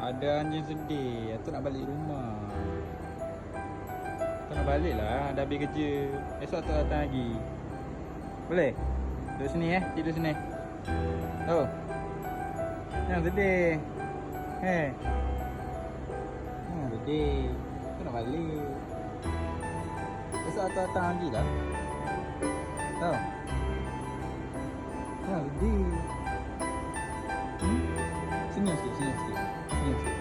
Ada anjing sedih. Aku nak balik rumah. Aku nak balik lah. Dah habis kerja. Esok tu datang lagi. Boleh? Duduk sini tidur sini. Oh. Jangan sedih. Jangan sedih. Aku nak balik. Esok tu datang lagi lah. Tahu? Jangan sedih. Senyum sikit, senyum sikit. Senyum sikit.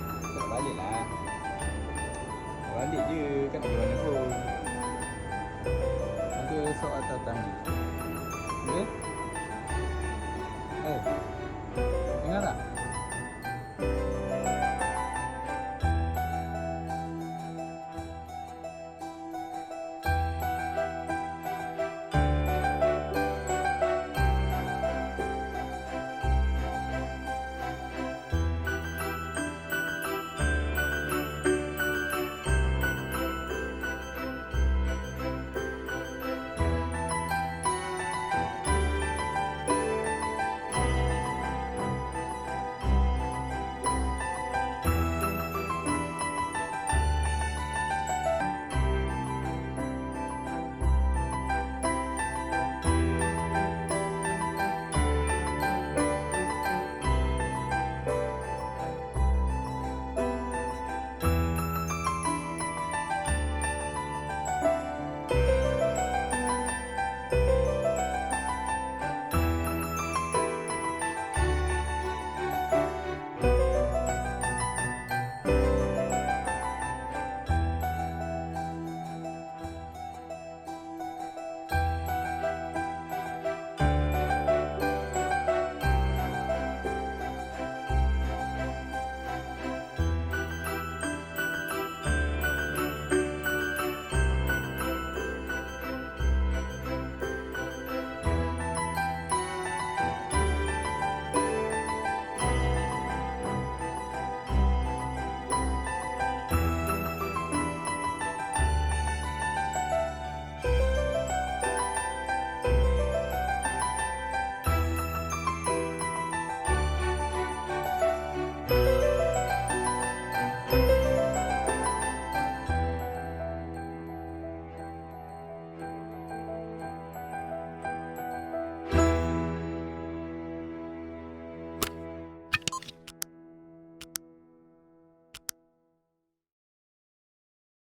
Tak balik lah. Tak balik je, kan ada mana pun. Nanti esok datang lagi. Okay?